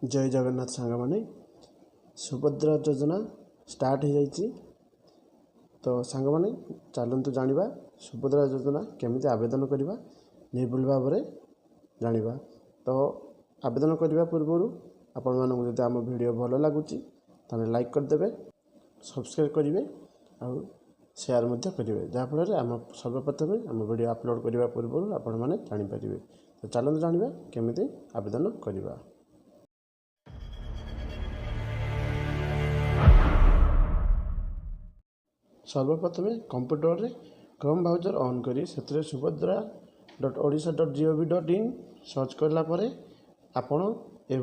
जय जगन्नाथ सांग मैंने सुभद्रा योजना स्टार्ट हो जाइए। तो सांग मैंने चलतु जाना सुभद्रा योजना केमी आवेदन करवा निर्भुल भाव में जाना। तो आवेदन करने पूर्व आपण मानक जब आम वीडियो भल लगुच लाइक करदे, सब्सक्राइब करेंगे और शेयर करेंगे, जहाँफल आम सर्वप्रथम आम वीडियो अपलोड करने पूर्व आपण मैंने जानीपर। तो चलते जाना केमी आवेदन करवा। सर्वप्रथम कंप्यूटर रे क्रोम ब्राउजर ऑन करी से subhadra.odisha.gov.in सर्च करापर आपण ये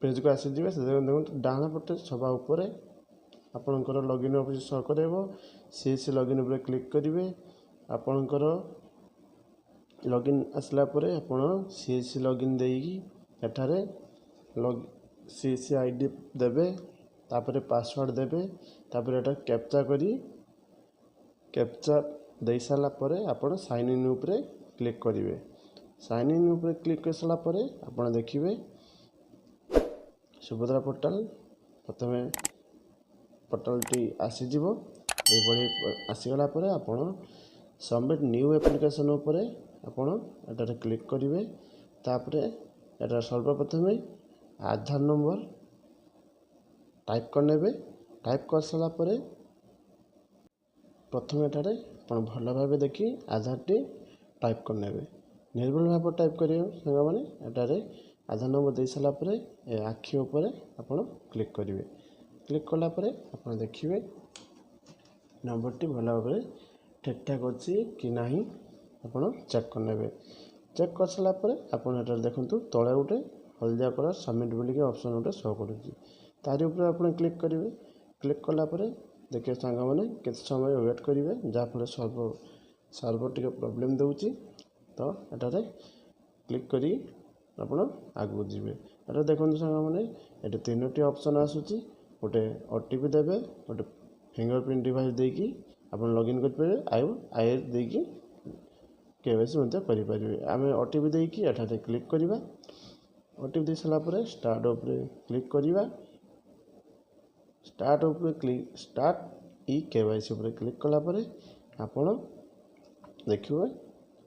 पेज को आसीजे। से देखो डाण पटे सभा उपर आपणकर लॉगिन ऑफिस शो करेबो। सी लॉगिन उपर क्लिक करेंगे। आपणकर लॉगिन आसला परे आपण सी लॉगिन देकी एठारे सी आईडी देबे, तापर पासवर्ड देबे, तापर एटा कैप्चा दे सारा परे आपण साइन इन उपरे क्लिक करेंगे। साइन इन उपरे क्लिक कर सारा परे आपण देखिए सुभद्रा पोर्टाल प्रथम पोर्टाल टी आसीजिवो। ये आसीगला परे आपण सबमिट न्यू एप्लिकेशन उपरे आपण एटारे क्लिक करेंगे। तापर एटा सर्वप्रथम आधार नंबर टाइप करने। टाइप कर सारा परे प्रथम एटारे आपण भल भाव देखी आधार टी टाइप करने। निर्भुल भाव टाइप करेंगे सांग मैंने एटारे आधार नंबर दे सारा परे आखि उपरे आपण क्लिक करेंगे। क्लिक कला परे आपण देखिए नंबर टी भल भाव ठीक ठाक अच्छी कि नहीं आपण चेक करने। चेक कर सारा परे आपण एटारे देखंतु तळे गोटे हलदिया कलर सबमिट बोलिक ऑप्शन गोटे शो करुच्ची। तारी ऊपर आप क्लिक करेंगे। क्लिक कलापर देखिए सांग मैंने केत समय वेट करेंगे, जहाँफल सर्वर टी प्रोब्लेम दूसरी। तो एटारे क्लिक करी आप आगू जी। एटा देखो सांग मैंने ये तीनो ऑप्शन आसूची। गोटे ओटीपी देवे, गोटे फिंगरप्रिंट डिवाइस देकी आप लॉगिन करेंगे। आई देकी केवाईसी करेंगे। आम ओटीपी देकी एटारे क्लिक करवा। ओटीपी दे सारा पर स्टार्ट उपरे क्लिक करवा। स्टार्ट उपरे क्लिक स्टार्ट ई केवाईसी उपरे क्लिक कलापर आपण देखिए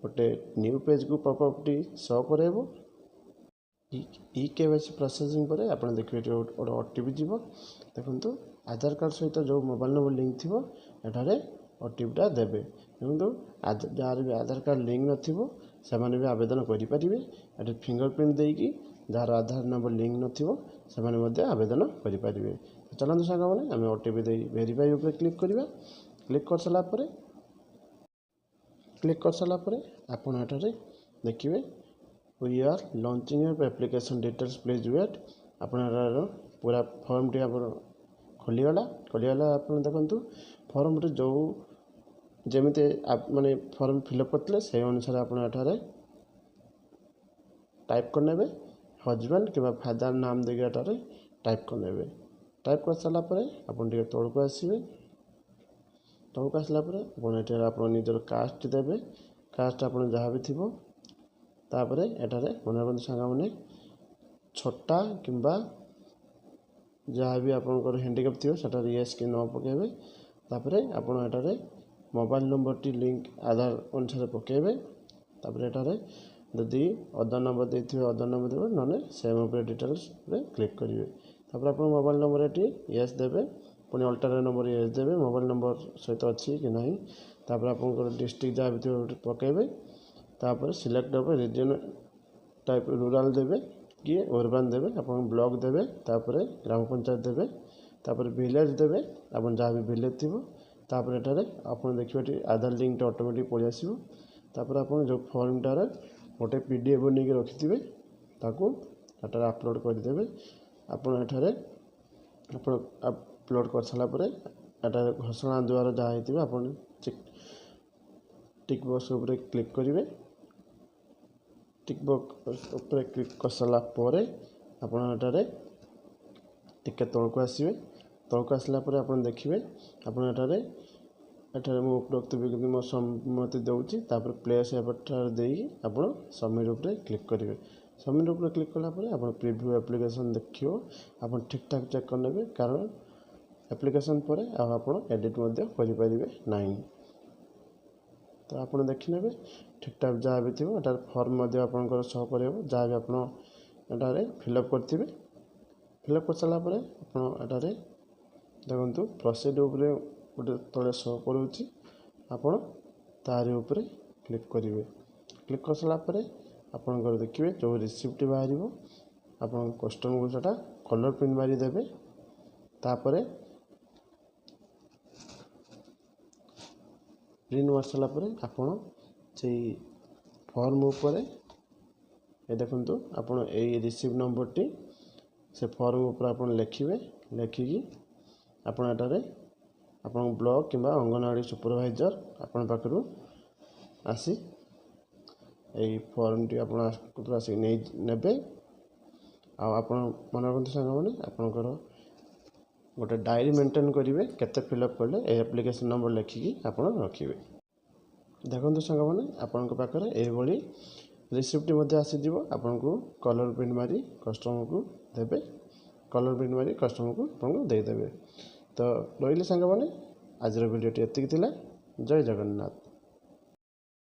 गोटे न्यू पेज को पॉपअप टी शो करेबो। ई केवाईसी प्रोसेसिंग पर आप देखिए गोटे ओटीपी जीव। देखो आधार कार्ड सहित जो मोबाइल नंबर लिंक थी एठारे ओटीपीटा देवे। देखो जार भी आधार कार्ड लिंक नथिबो सेमाने भी आवेदन करेंगे। ये फिंगरप्रिंट देकी जार आधार नंबर लिंक नथिबो सेमाने मध्ये आवेदन करेंगे। चलते सांग मैंने आम ओटीपी दे वेरीफाई उपर क्लिक करवा। क्लिक कर सारा पर आपड़ एटारे देखिए we are launching application details please wait. आपड़ पूरा फॉर्म टी खोलीगला। आप देखु फॉर्म जो जमी माने फॉर्म फिलअप करते से अनुसार आप टाइप करने। हजबैंड कि फादर नाम देके एटारे टाइप करने। टाइप कर सारा पर आपन तौक आसवे। तौक आसला आप निजर कास्ट देवे। कास्ट आप जहाँ भी थी तापर एटारे मन रखते सांग मैंने छोटा किंबा जहाँ भी आपंकर हैंडिकैप थी सेटार येस कि न पकेबे। तापर आपड़ एटारे मोबाइल नंबर टी लिंक आधार अनुसार पकेबे। तापर एटारे जदि अदर नंबर देते अदर नंबर देवे ना सेम उपर डिटेल्स क्लिक करेंगे। तापर आप मोबाइल नंबर ये येस देवे, पुणी अल्टरनेट नंबर येस देवे मोबाइल नंबर सहित अच्छी कि नहीं। तापर आप डिस्ट्रिक्ट जहाँ भी थी पकेबे। तापर सिलेक्ट हे रीजन टाइप रूराल देवे कि अर्बान देवे। आप ब्लॉक देवे, तापर ग्राम पंचायत देवे, तापर विलेज देवे आप जहाँ भी विलेज थी। तापर एटारे आप देखिए आधार लिंक ऑटोमेटिक पलि आसो। तापर आप जो फॉर्मटार गोटे पीडीएफ बन रखि थे ताकू एटार अपलोड करदे। आप अपलोड कर सारा पर एटार घोषणा द्वारा जहाँ होती आप टिक बॉक्स उपर क्लिक करेंगे। टिक बॉक्स उपर क्लिक कर सारा पर आपटारे टिके तौक आसवे। तौक आसला आप देखिए आपटारे एठारे मु उपरोक्त विज्ञप्ति मो सम्मति दूसरी। तापर प्लेस एपटार देकी आप सबमिट उपर क्लिक करेंगे। सबमिट ऊपर क्लिक कलापर आप प्रिव्यू एप्लिकेशन देखिए आप ठीक ठाक चेक करने कारण एप्लिकेशन पर आप एडिट करें ना। तो आप देखने ठीक ठाक जहाँ भी थी एटार फॉर्म आपंकर शो कर जहाँ भी आप फिलअप करेंगे फिलअप कर सारापर आपटे देखो प्रोसीड उपरे गोटे तले शो करुँच आपड़ तारी उपरे क्लिक करेंगे क्लिक कर सारापर आपंकर देखिए जो रिसिप्ट बाहर आप कस्टमर को सेटा कलर प्रिंट मारी देवे तापर प्रिंट मार सारापर आपड़ से फॉर्म उपरे ये देखो आप रिसीव नंबर टी से फॉर्म ऊपर आप लिखे लिखिकी आपटारे आप ब्लॉक कि अंगनवाड़ी सुपरवाइजर आपण पाखु आसी यही फॉर्म टी आप आसिक ने आप मन रखते सांग मैंने आपंकर गोटे डायरी मेंटेन करेंगे केते फिलअप कले एप्लिकेशन नंबर लिखिकी आप रखिए। देखो सांग मैंने आपण पाखे यही रिसिप्ट आसीज आपन को कलर प्रिंट मारी कस्टमर को देवे कलर प्रिंट मारी कस्टमर को आपको देदेवे। तो रही सांग मैंने आज वीडियो एतिक थिला। जय जगन्नाथ।